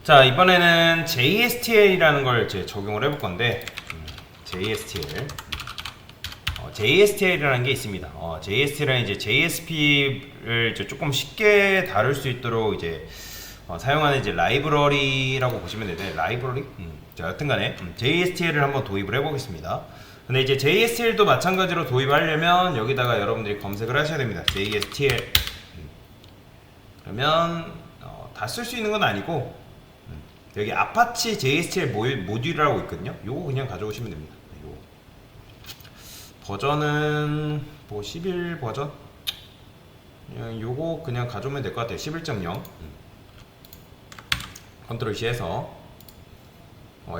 자, 이번에는 JSTL이라는 걸 이제 적용을 해볼 건데, JSTL. JSTL이라는 게 있습니다. JSTL은 이제 JSP를 이제 조금 쉽게 다룰 수 있도록 이제 사용하는 이제 라이브러리라고 보시면 되는데, 라이브러리? 자, 여튼간에 JSTL을 한번 도입을 해보겠습니다. 근데 이제 JSTL도 마찬가지로 도입하려면 여기다가 여러분들이 검색을 하셔야 됩니다. JSTL. 그러면 다 쓸 수 있는 건 아니고 여기 아파치 JSTL 모듈이라고 있거든요. 요거 그냥 가져오시면 됩니다. 요거. 버전은 뭐 11 버전? 그냥 요거 그냥 가져오면 될 것 같아요. 11.0 컨트롤 C에서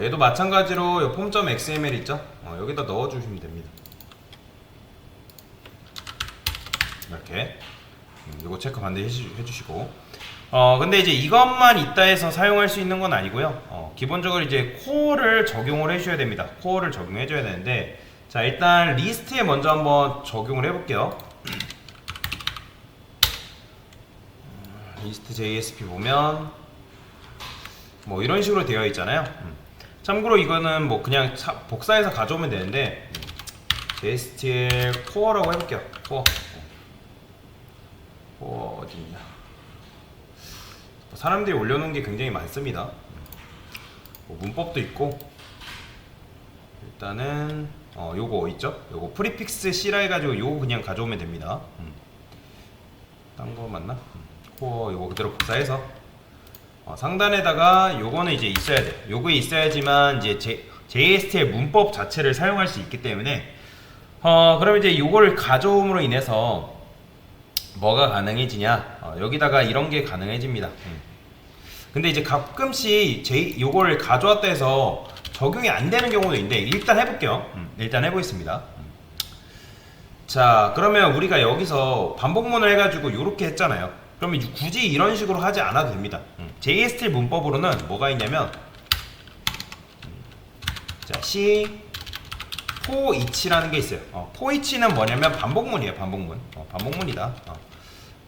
얘도 마찬가지로 요 폼.xml 있죠? 여기다 넣어주시면 됩니다. 이렇게 요거 체크 반드시 해주시고 근데 이제 이것만 있다 해서 사용할 수 있는 건 아니고요. 기본적으로 이제 코어를 적용을 해주셔야 됩니다. 코어를 적용해줘야 되는데, 자, 일단 리스트에 먼저 한번 적용을 해볼게요. 리스트 JSP 보면 뭐 이런 식으로 되어 있잖아요. 참고로 이거는 뭐 그냥 복사해서 가져오면 되는데, JSTL 코어라고 해볼게요. 코어 어디냐? 사람들이 올려놓은 게 굉장히 많습니다. 뭐 문법도 있고, 일단은 요거 있죠? 요거 프리픽스 C라 해가지고 요거 그냥 가져오면 됩니다. 딴 거 맞나? 코어 요거 그대로 복사해서 상단에다가 요거는 이제 있어야 돼. 요거에 있어야지만 이제 JSTL 문법 자체를 사용할 수 있기 때문에 그럼 이제 요거를 가져옴으로 인해서 뭐가 가능해지냐? 여기다가 이런 게 가능해집니다. 근데 이제 가끔씩 요거를 가져왔다 해서 적용이 안 되는 경우도 있는데, 일단 해볼게요. 일단 해보겠습니다. 자, 그러면 우리가 여기서 반복문을 해가지고 요렇게 했잖아요. 그러면 굳이 이런 식으로 하지 않아도 됩니다. JSTL 문법으로는 뭐가 있냐면, 자, C for each라는 게 있어요. for each는 뭐냐면 반복문이에요. 반복문이다.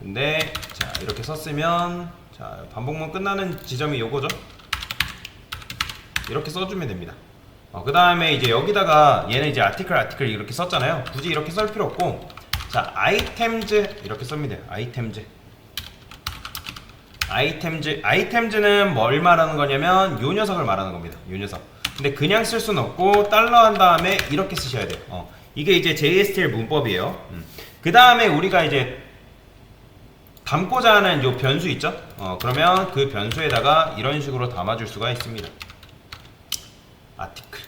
근데 자, 이렇게 썼으면, 자, 반복문 끝나는 지점이 요거죠. 이렇게 써주면 됩니다. 그 다음에 이제 여기다가 얘는 이제 아티클 이렇게 썼잖아요. 굳이 이렇게 쓸 필요 없고, 자, 아이템즈 이렇게 씁니다. 아이템즈는 뭘 말하는 거냐면 요 녀석을 말하는 겁니다. 요 녀석. 근데 그냥 쓸 수는 없고 달러 한 다음에 이렇게 쓰셔야 돼요. 이게 이제 JSTL 문법이에요. 그 다음에 우리가 이제 담고자 하는 요 변수 있죠? 그러면 그 변수에다가 이런 식으로 담아줄 수가 있습니다. 아티클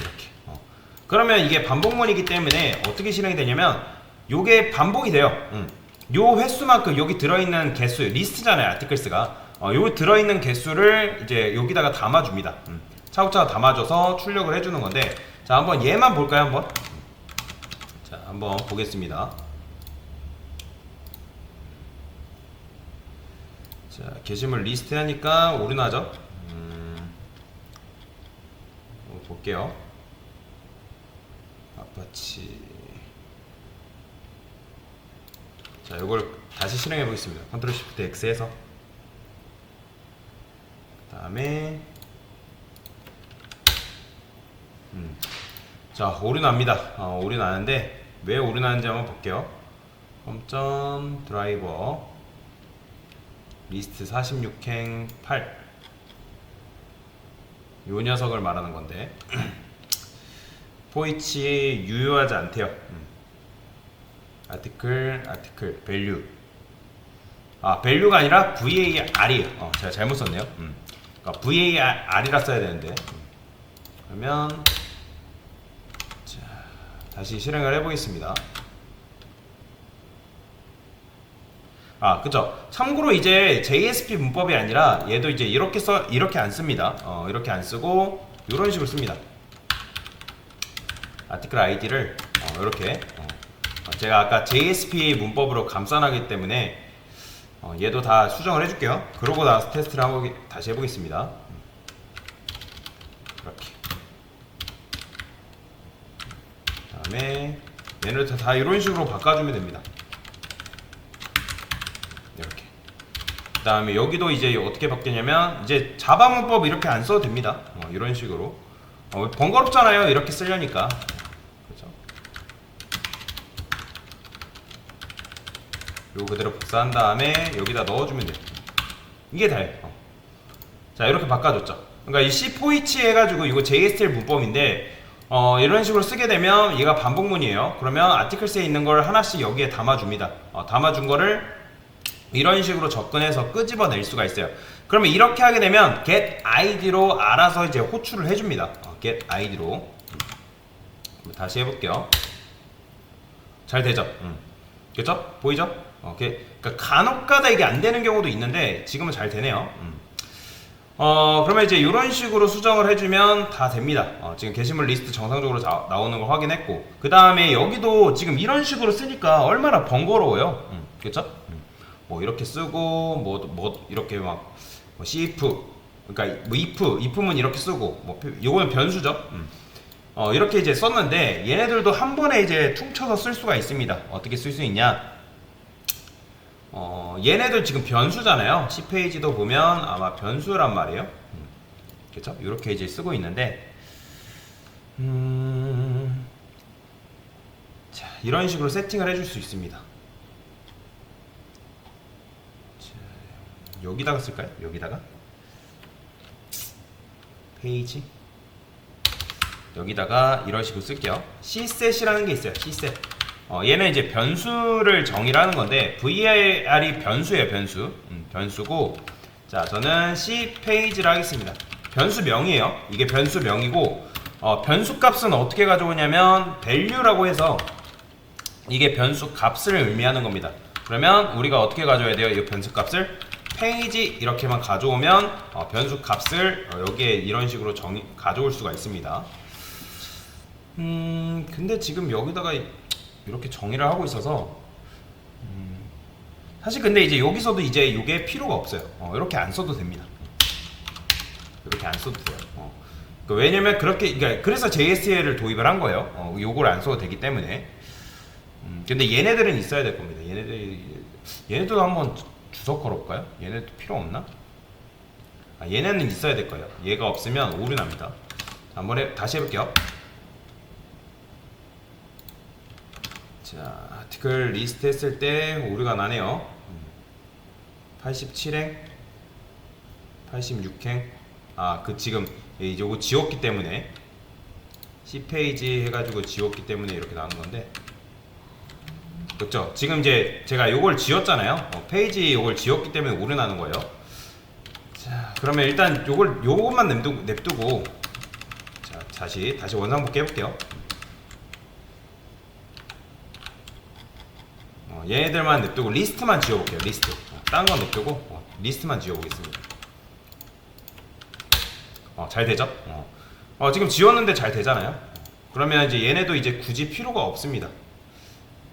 이렇게. 그러면 이게 반복문이기 때문에 어떻게 실행이 되냐면 요게 반복이 돼요. 요 횟수만큼 여기 들어있는 개수, 리스트잖아요, 아티클스가. 요 들어있는 개수를 이제 여기다가 담아줍니다. 차곡차곡 담아줘서 출력을 해주는 건데, 자, 한번 얘만 볼까요, 한번? 자, 한번 보겠습니다. 자, 게시물 리스트 하니까 오류나죠? 볼게요. 아파치. 자, 이걸 다시 실행해 보겠습니다. 컨트롤 시프트 X 해서. 그 다음에 자, 오류납니다. 오류나는데 왜 오류나는지 한번 볼게요. 컴점 드라이버 리스트 46행 8, 요 녀석을 말하는 건데 포이치 유효하지 않대요. 아티클 밸류. 밸류가 아니라 VAR이에요. 제가 잘못 썼네요. 그러니까 VAR이라 써야 되는데. 그러면 자, 다시 실행을 해보겠습니다. 그죠. 참고로 이제 JSP 문법이 아니라 얘도 이제 이렇게 안 씁니다. 이렇게 안 쓰고 이런 식으로 씁니다. 아티클 아이디를 이렇게. 제가 아까 JSP 문법으로 감싸놨기 때문에 얘도 다 수정을 해줄게요. 그러고 나서 테스트를 다시 해보겠습니다. 이렇게. 그다음에 얘를 다 이런 식으로 바꿔주면 됩니다. 이렇게. 그 다음에 여기도 이제 어떻게 바뀌냐면 이제 자바 문법 이렇게 안 써도 됩니다. 이런 식으로 번거롭잖아요. 이렇게 쓰려니까. 그렇죠? 요거 그대로 복사한 다음에 여기다 넣어주면 돼요. 이게 다예요. 자, 이렇게 바꿔줬죠. 그러니까 이 C4H 해가지고 이거 JSTL 문법인데 이런 식으로 쓰게 되면 얘가 반복문이에요. 그러면 아티클스에 있는 걸 하나씩 여기에 담아줍니다. 담아준 거를 이런 식으로 접근해서 끄집어낼 수가 있어요. 그러면 이렇게 하게 되면 get id로 알아서 이제 호출을 해줍니다. get id로. 다시 해볼게요. 잘 되죠? 그렇죠? 보이죠? 그러니까 간혹가다 이게 안 되는 경우도 있는데 지금은 잘 되네요. 그러면 이제 이런 식으로 수정을 해주면 다 됩니다. 지금 게시물 리스트 정상적으로 나오는 걸 확인했고, 그 다음에 여기도 지금 이런 식으로 쓰니까 얼마나 번거로워요. 그쵸? 뭐 이렇게 쓰고, 뭐 이렇게 막 cif, 그러니까 뭐 if문 이렇게 쓰고, 뭐 요거는 변수죠. 이렇게 이제 썼는데 얘네들도 한 번에 이제 퉁쳐서 쓸 수가 있습니다. 어떻게 쓸 수 있냐? 얘네들 지금 변수잖아요. C페이지도 보면 아마 변수란 말이에요. 그쵸? 이렇게 이제 쓰고 있는데, 자, 이런 식으로 세팅을 해줄 수 있습니다. 자, 여기다가 쓸까요? 여기다가 페이지 여기다가 이런 식으로 쓸게요. C셋이라는 게 있어요. C셋. 얘는 이제 변수를 정의를 하는 건데 VAR이 변수예요. 변수고, 자, 저는 C 페이지를 하겠습니다. 변수명이에요. 이게 변수명이고, 변수 값은 어떻게 가져오냐면 value라고 해서 이게 변수 값을 의미하는 겁니다. 그러면 우리가 어떻게 가져야 돼요? 이 변수 값을 페이지 이렇게만 가져오면 변수 값을 여기에 이런 식으로 가져올 수가 있습니다. 근데 지금 여기다가 이렇게 정의를 하고 있어서 사실 근데 이제 여기서도 이제 이게 필요가 없어요. 이렇게 안 써도 됩니다. 이렇게 안 써도 돼요. 왜냐면 그러니까 그래서 JSTL을 도입을 한 거예요. 요걸 안 써도 되기 때문에. 근데 얘네들은 있어야 될 겁니다. 얘네도 한번 주석 걸어볼까요? 얘네도 필요 없나? 얘네는 있어야 될 거예요. 얘가 없으면 오류 납니다. 한번 다시 해볼게요. 자, 아티클 리스트 했을 때 오류가 나네요. 87행, 86행. 지금 요거 지웠기 때문에 C페이지 해가지고 지웠기 때문에 이렇게 나오는 건데, 그렇죠? 지금 이제 제가 요걸 지웠잖아요. 페이지 요걸 지웠기 때문에 오류 나는 거예요. 자, 그러면 일단 요것만 냅두고 자, 다시 원상복귀 해볼게요. 얘네들만 냅두고 리스트만 지워볼게요. 리스트. 딴 건 냅두고 리스트만 지워보겠습니다. 잘 되죠? 지금 지웠는데 잘 되잖아요. 그러면 이제 얘네도 이제 굳이 필요가 없습니다.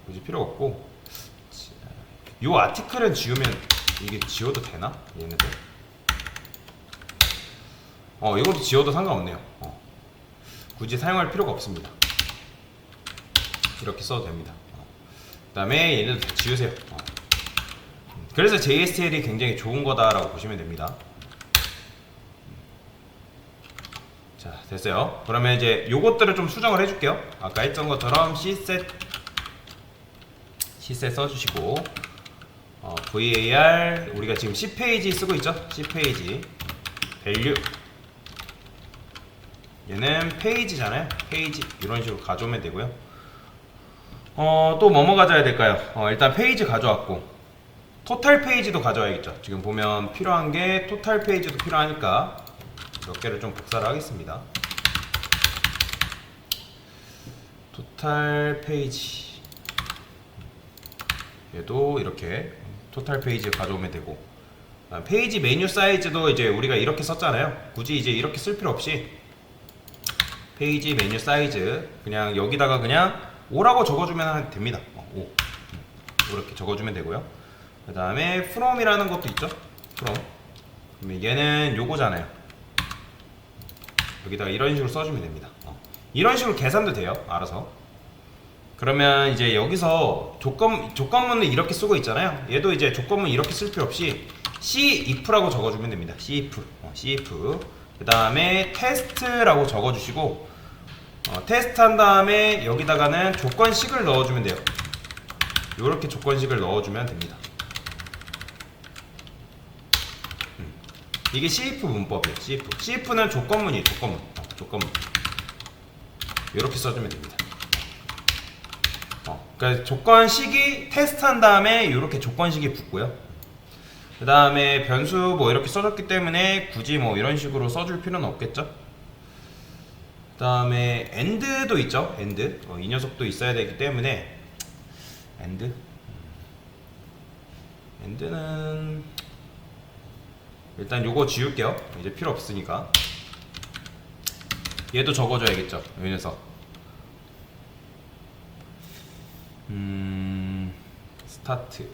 굳이 필요가 없고, 요 아티클은 지우면 이게 지워도 되나? 얘네들. 이것도 지워도 상관없네요. 굳이 사용할 필요가 없습니다. 이렇게 써도 됩니다. 그 다음에 얘네도 다 지우세요. 그래서 JSTL이 굉장히 좋은 거다라고 보시면 됩니다. 자, 됐어요. 그러면 이제 요것들을 좀 수정을 해줄게요. 아까 했던 것처럼 C셋 써주시고, VAR 우리가 지금 C페이지 쓰고 있죠? C페이지 value, 얘는 페이지잖아요. 페이지 이런 식으로 가져오면 되고요. 또 뭐뭐 가져야 될까요? 일단 페이지 가져왔고, 토탈 페이지도 가져와야겠죠. 지금 보면 필요한 게 토탈 페이지도 필요하니까 몇 개를 좀 복사를 하겠습니다. 토탈 페이지, 얘도 이렇게 토탈 페이지 가져오면 되고, 페이지 메뉴 사이즈도 이제 우리가 이렇게 썼잖아요. 굳이 이제 이렇게 쓸 필요 없이 페이지 메뉴 사이즈 그냥 여기다가 그냥 5라고 적어주면 됩니다. 5 이렇게 적어주면 되고요. 그 다음에 from이라는 것도 있죠. from. 그러면 얘는 요거잖아요. 여기다가 이런 식으로 써주면 됩니다. 이런 식으로 계산도 돼요. 알아서. 그러면 이제 여기서 조건문을 이렇게 쓰고 있잖아요. 얘도 이제 조건문 이렇게 쓸 필요 없이 C if라고 적어주면 됩니다. C if, C if. 그 다음에 테스트라고 적어주시고 테스트 한 다음에 여기다가는 조건식을 넣어주면 돼요. 이렇게 조건식을 넣어주면 됩니다. 이게 CF 문법이에요. CF. CF는 조건문이에요. 조건문. 조건문. 이렇게 써주면 됩니다. 그러니까 조건식이 테스트한 다음에 이렇게 조건식이 붙고요. 그 다음에 변수 뭐 이렇게 써줬기 때문에 굳이 뭐 이런 식으로 써줄 필요는 없겠죠. 그 다음에 AND도 있죠. AND. 이 녀석도 있어야 되기 때문에 AND는 일단 요거 지울게요. 이제 필요 없으니까. 얘도 적어줘야겠죠. 이 녀석. 스타트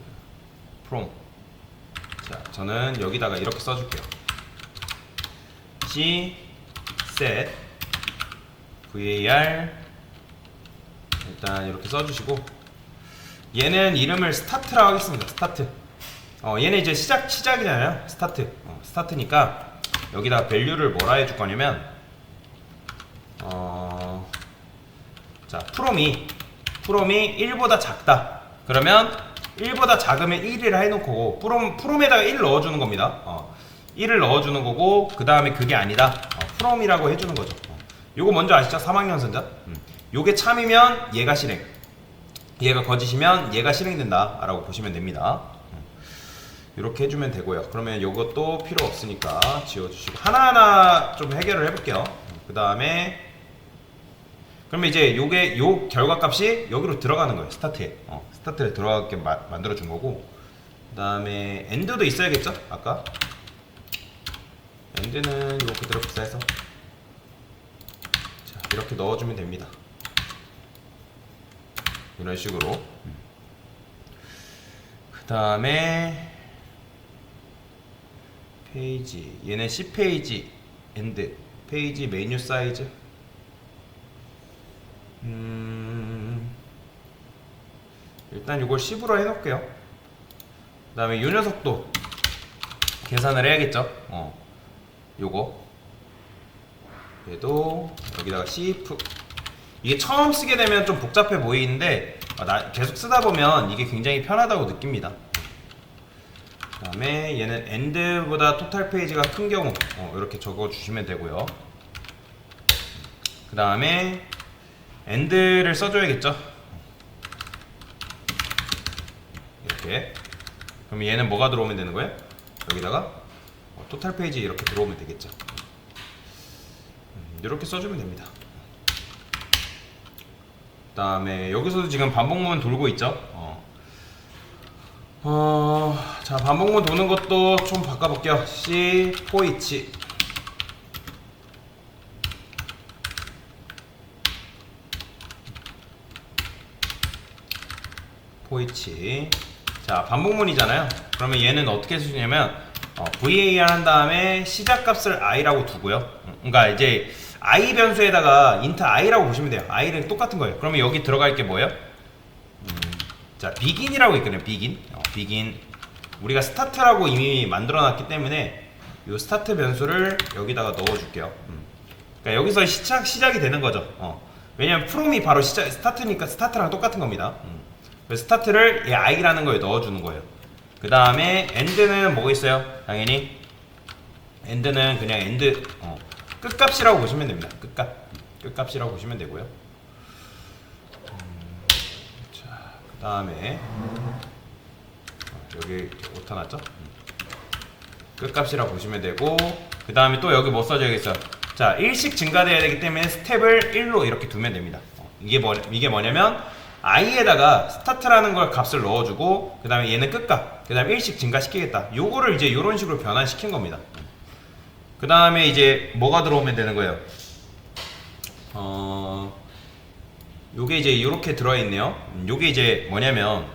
from. 자, 저는 여기다가 이렇게 써줄게요. C set var 일단 이렇게 써주시고 얘는 이름을 스타트라고 하겠습니다. 스타트. 얘는 이제 시작이잖아요. 스타트. 스타트니까 여기다 밸류를 뭐라 해줄 거냐면 자, from이 1보다 작다. 그러면 1보다 작으면 1이라 해놓고 from에다가 1 넣어주는 겁니다. 1을 넣어주는 거고 그 다음에 그게 아니다. from이라고 해주는 거죠. 요거 먼저 아시죠? 3학년 선자. 요게 참이면 얘가 실행, 얘가 거짓이면 얘가 실행된다 라고 보시면 됩니다. 이렇게 해주면 되고요. 그러면 요것도 필요 없으니까 지워주시고 하나하나 좀 해결을 해볼게요. 그 다음에 그러면 이제 요게 요 결과값이 여기로 들어가는 거예요. 스타트에. 스타트에 들어가게 만들어 준 거고. 그 다음에 end도 있어야겠죠? 아까 end는 요 그대로 복사해서 자, 이렇게 넣어주면 됩니다. 이런 식으로. 그 다음에 페이지, 얘네 C페이지 end 페이지 메뉴 사이즈 일단 이걸 10으로 해놓을게요. 그 다음에 이 녀석도 계산을 해야겠죠. 요거 얘도 여기다가 CF. 이게 처음 쓰게 되면 좀 복잡해 보이는데 계속 쓰다 보면 이게 굉장히 편하다고 느낍니다. 그 다음에 얘는 end보다 토탈 페이지가 큰 경우 이렇게 적어주시면 되고요. 그 다음에 end를 써줘야겠죠. 이렇게. 그럼 얘는 뭐가 들어오면 되는 거예요? 여기다가 토탈 페이지 이렇게 들어오면 되겠죠. 이렇게 써주면 됩니다. 그 다음에 여기서도 지금 반복문 돌고 있죠. 자, 반복문 도는 것도 좀 바꿔볼게요. C 포이치 자, 반복문이잖아요. 그러면 얘는 어떻게 쓰냐면 var 한 다음에 시작값을 i라고 두고요. 그러니까 이제 i 변수에다가 int i라고 보시면 돼요. i는 똑같은 거예요. 그러면 여기 들어갈 게 뭐예요? 자, begin이라고 있거든요. begin. 우리가 start라고 이미 만들어 놨기 때문에 이 start 변수를 여기다가 넣어 줄게요. 그러니까 여기서 시작이 되는 거죠. 왜냐면 from이 바로 start니까 start랑 똑같은 겁니다. 그래서 start를 이 i라는 거에 넣어 주는 거예요. 그 다음에 end는 뭐가 있어요? 당연히 end는 그냥 end 끝값이라고 보시면 됩니다. 끝값이라고 보시면 되고요. 자, 그 다음에 여기 오타 났죠? 끝값이라고 보시면 되고, 그 다음에 또 여기 뭐 써줘야겠어요? 자, 1씩 증가돼야 되기 때문에 스텝을 1로 이렇게 두면 됩니다. 이게 뭐냐면 i에다가 스타트라는 걸 값을 넣어주고, 그 다음에 얘는 끝값, 그 다음에 1씩 증가시키겠다. 요거를 이제 요런 식으로 변환시킨 겁니다. 그 다음에 이제 뭐가 들어오면 되는 거예요? 요게 이제 요렇게 들어있네요. 요게 이제 뭐냐면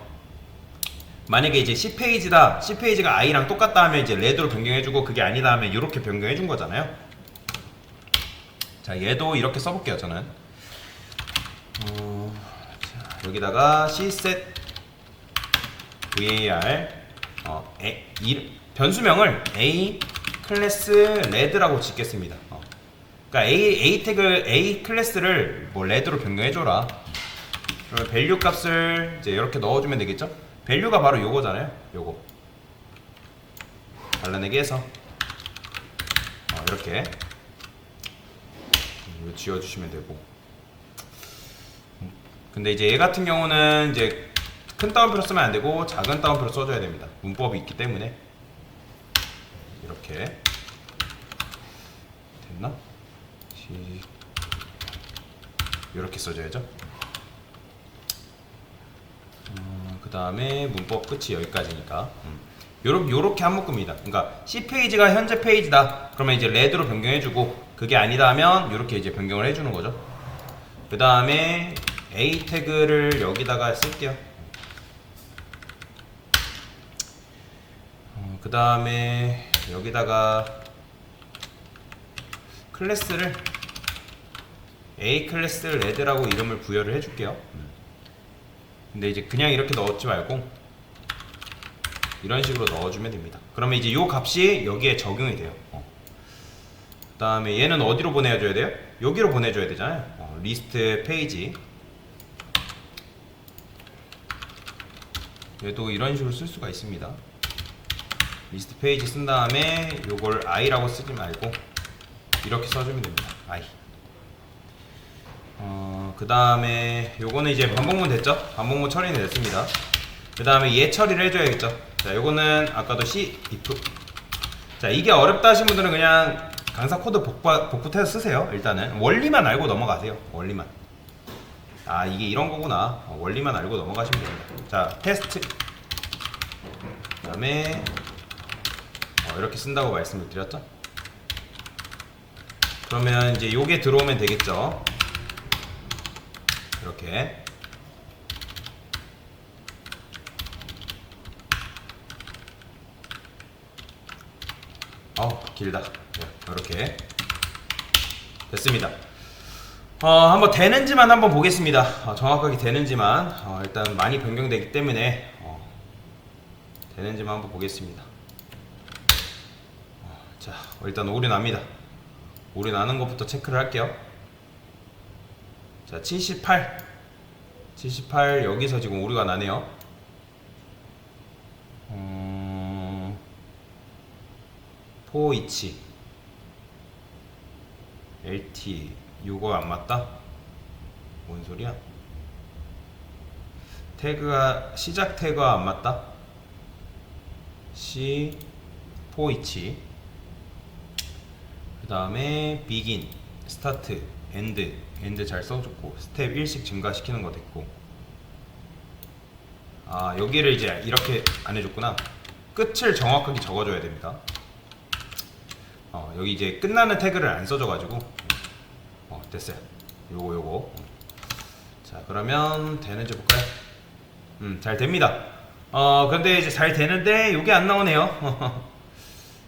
만약에 이제 C페이지다, C페이지가 i랑 똑같다 하면 이제 레드로 변경해주고, 그게 아니다 하면 이렇게 변경해준 거잖아요. 자, 얘도 이렇게 써볼게요. 저는 자, 여기다가 cset var 변수명을 A 클래스 레드라고 짓겠습니다. 그러니까 A 태그 A 클래스를 뭐 레드로 변경해줘라. 그러면 밸류 값을 이제 이렇게 넣어주면 되겠죠? 밸류가 바로 요거잖아요. 요거 잘라내기 해서 이렇게 이거 지워주시면 되고. 근데 이제 얘 같은 경우는 이제 큰 따옴표로 쓰면 안 되고 작은 따옴표로 써줘야 됩니다. 문법이 있기 때문에. 이렇게 됐나? 이렇게 써줘야죠. 그 다음에 문법 끝이 여기까지니까 요렇게 한 묶음입니다. 그러니까 C 페이지가 현재 페이지다. 그러면 이제 레드로 변경해주고, 그게 아니다 하면 이렇게 이제 변경을 해주는 거죠. 그 다음에 A 태그를 여기다가 쓸게요. 그 다음에 여기다가 클래스를 A 클래스 레드라고 이름을 부여를 해줄게요. 근데 이제 그냥 이렇게 넣지 말고 이런 식으로 넣어주면 됩니다. 그러면 이제 요 값이 여기에 적용이 돼요. 그 다음에 얘는 어디로 보내줘야 돼요? 여기로 보내줘야 되잖아요. 리스트 페이지. 얘도 이런 식으로 쓸 수가 있습니다. 리스트 페이지 쓴 다음에 요걸 i라고 쓰지 말고 이렇게 써주면 됩니다. i. 그 다음에 요거는 이제 반복문 됐죠? 반복문 처리는 됐습니다. 그 다음에 얘 처리를 해줘야겠죠? 자, 요거는 아까도 C if. 자, 이게 어렵다 하신 분들은 그냥 강사 코드 복붙해서 쓰세요. 일단은 원리만 알고 넘어가세요. 원리만. 아, 이게 이런 거구나. 원리만 알고 넘어가시면 됩니다. 자, 테스트. 그 다음에 이렇게 쓴다고 말씀을 드렸죠? 그러면 이제 요게 들어오면 되겠죠? 이렇게. 길다. 이렇게 됐습니다. 한번 되는지만 한번 보겠습니다. 정확하게 되는지만. 일단 많이 변경되기 때문에 되는지만 한번 보겠습니다. 자, 일단 오류 납니다. 오류 나는 것부터 체크를 할게요. 자, 78 여기서 지금 오류가 나네요. 포이치 LT 요거 안 맞다? 뭔 소리야? 태그가 시작 태그가 안 맞다? C 포이치. 그 다음에 begin, start, end 잘 써줬고, 스텝 1씩 증가시키는 거 됐고. 여기를 이제 이렇게 안 해줬구나. 끝을 정확하게 적어줘야 됩니다. 여기 이제 끝나는 태그를 안 써줘가지고. 됐어요. 요거. 자, 그러면 되는지 볼까요? 잘 됩니다. 근데 이제 잘 되는데 요게 안 나오네요.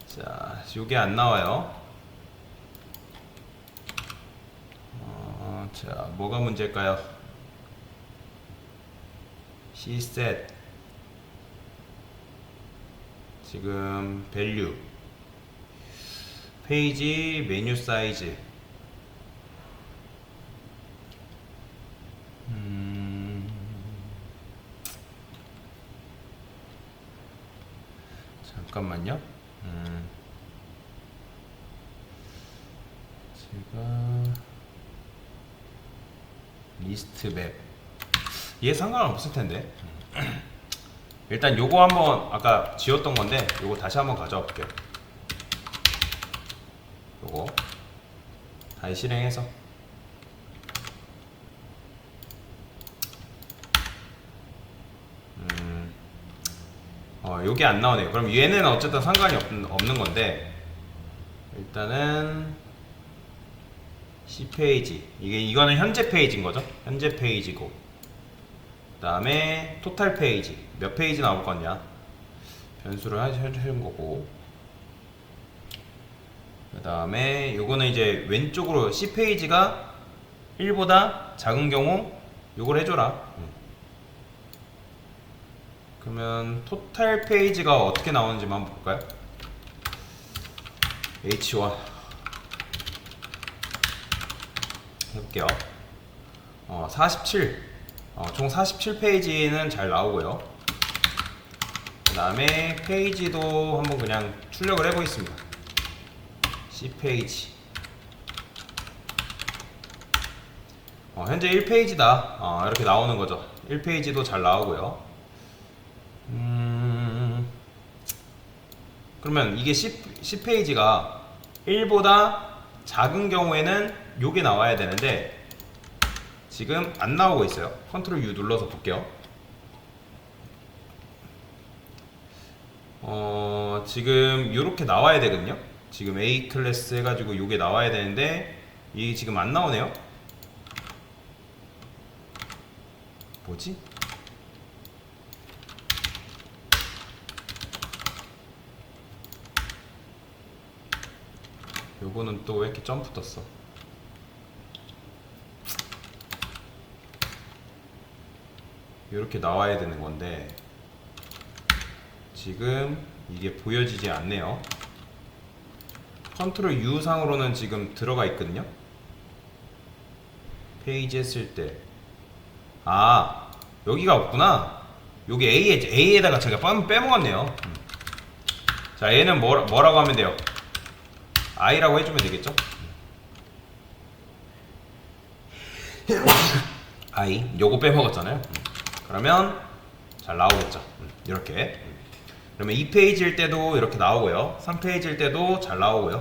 자, 요게 안 나와요. 자, 뭐가 문제일까요? Cset 지금 value 페이지 메뉴 사이즈 잠깐만요. 제가 리스트 맵 얘 상관없을 텐데. 일단 요거 한번 아까 지웠던 건데 요거 다시 한번 가져와 볼게요. 요거 다시 실행해서 요게 안 나오네요. 그럼 얘는 어쨌든 상관이 없는 건데, 일단은 C 페이지 이거는 현재 페이지인 거죠. 현재 페이지고, 그 다음에 토탈 페이지 몇 페이지 나올 거냐 변수를 해주는 거고, 그 다음에 요거는 이제 왼쪽으로 C 페이지가 1보다 작은 경우 요걸 해줘라. 그러면 토탈 페이지가 어떻게 나오는지만 한번 볼까요? H1 해볼게요. 47, 총 47페이지는 잘 나오고요. 그 다음에 페이지도 한번 그냥 출력을 해보겠습니다. C페이지. 현재 1페이지다. 이렇게 나오는 거죠. 1페이지도 잘 나오고요. 그러면 이게 10페이지가 1보다 작은 경우에는 요게 나와야 되는데 지금 안 나오고 있어요. 컨트롤 U 눌러서 볼게요. 지금 요렇게 나와야 되거든요. 지금 A 클래스 해가지고 요게 나와야 되는데 이게 지금 안 나오네요. 뭐지? 요거는 또 왜 이렇게 점프 떴어? 이렇게 나와야 되는 건데 지금 이게 보여지지 않네요. 컨트롤 U 상으로는 지금 들어가 있거든요. 페이지 했을 때 여기가 없구나. 여기 A에다가 제가 빼먹었네요. 자, 얘는 뭐라고 하면 돼요? I라고 해주면 되겠죠? I 요거 빼먹었잖아요. 그러면 잘 나오겠죠. 이렇게. 그러면 2페이지일 때도 이렇게 나오고요. 3페이지일 때도 잘 나오고요.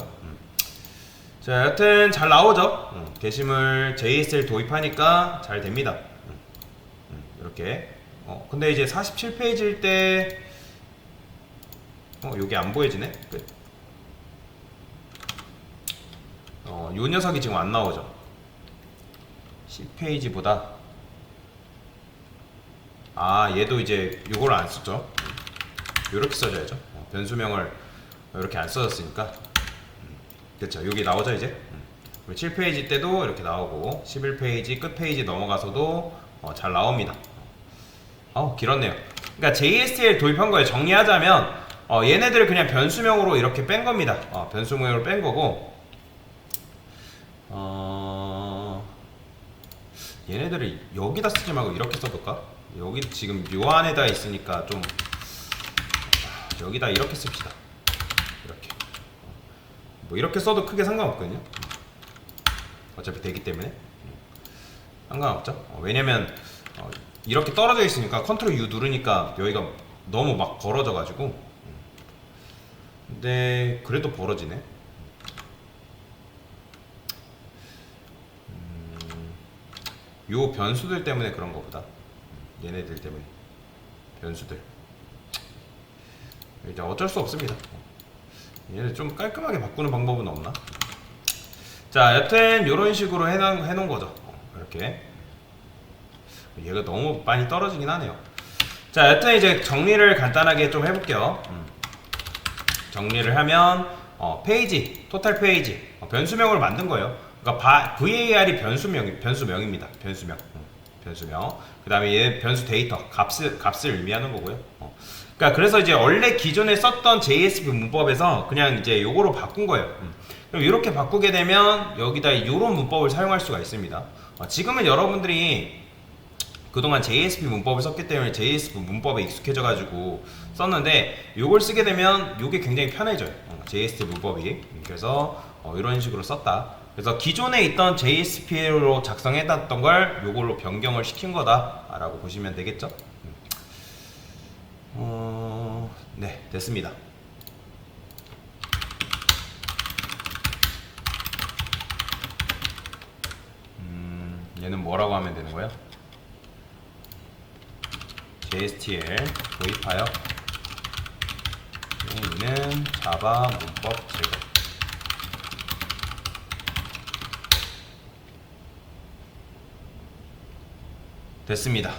자, 여튼 잘 나오죠. 게시물 JSL 도입하니까 잘 됩니다. 이렇게. 근데 이제 47페이지일 때 요게 안 보여지네. 끝. 요 녀석이 지금 안 나오죠. 10페이지보다 얘도 이제 요걸 안 썼죠. 요렇게 써줘야죠. 변수명을 이렇게 안 써졌으니까. 그쵸, 여기 나오죠 이제. 7페이지 때도 이렇게 나오고 11페이지 끝 페이지 넘어가서도 잘 나옵니다. 길었네요. 그러니까 JSTL 도입한 거에 정리하자면 얘네들을 그냥 변수명으로 이렇게 뺀 겁니다. 변수명으로 뺀 거고 얘네들을 여기다 쓰지 말고 이렇게 써볼까? 여기 지금 요 안에다 있으니까 좀 여기다 이렇게 씁시다. 이렇게 뭐 이렇게 써도 크게 상관없거든요. 어차피 되기 때문에 상관없죠. 왜냐면 이렇게 떨어져 있으니까 컨트롤 U 누르니까 여기가 너무 막 벌어져 가지고. 근데 그래도 벌어지네. 요 변수들 때문에 그런 거보다 얘네들 때문에 변수들 일단 어쩔 수 없습니다. 얘를 좀 깔끔하게 바꾸는 방법은 없나? 자, 여튼 요런 식으로 해놓은 거죠. 이렇게 얘가 너무 많이 떨어지긴 하네요. 자, 여튼 이제 정리를 간단하게 좀 해볼게요. 정리를 하면 페이지, 토탈 페이지 변수명을 만든 거예요. 그러니까 VAR이 변수명입니다. 변수명. 그 다음에 얘 변수 데이터 값을 의미하는 거고요. 그러니까 그래서 이제 원래 기존에 썼던 JSP 문법에서 그냥 이제 요거로 바꾼 거예요. 그럼 이렇게 바꾸게 되면 여기다 요런 문법을 사용할 수가 있습니다. 지금은 여러분들이 그동안 JSP 문법을 썼기 때문에 JSP 문법에 익숙해져 가지고 썼는데 요걸 쓰게 되면 요게 굉장히 편해져요. JSP 문법이. 그래서 이런 식으로 썼다. 그래서 기존에 있던 JSP로 작성해놨던 걸 요걸로 변경을 시킨 거다라고 보시면 되겠죠. 네, 됐습니다. 얘는 뭐라고 하면 되는 거예요? JSTL 도입하여 얘는 자바 문법 제거. 됐습니다.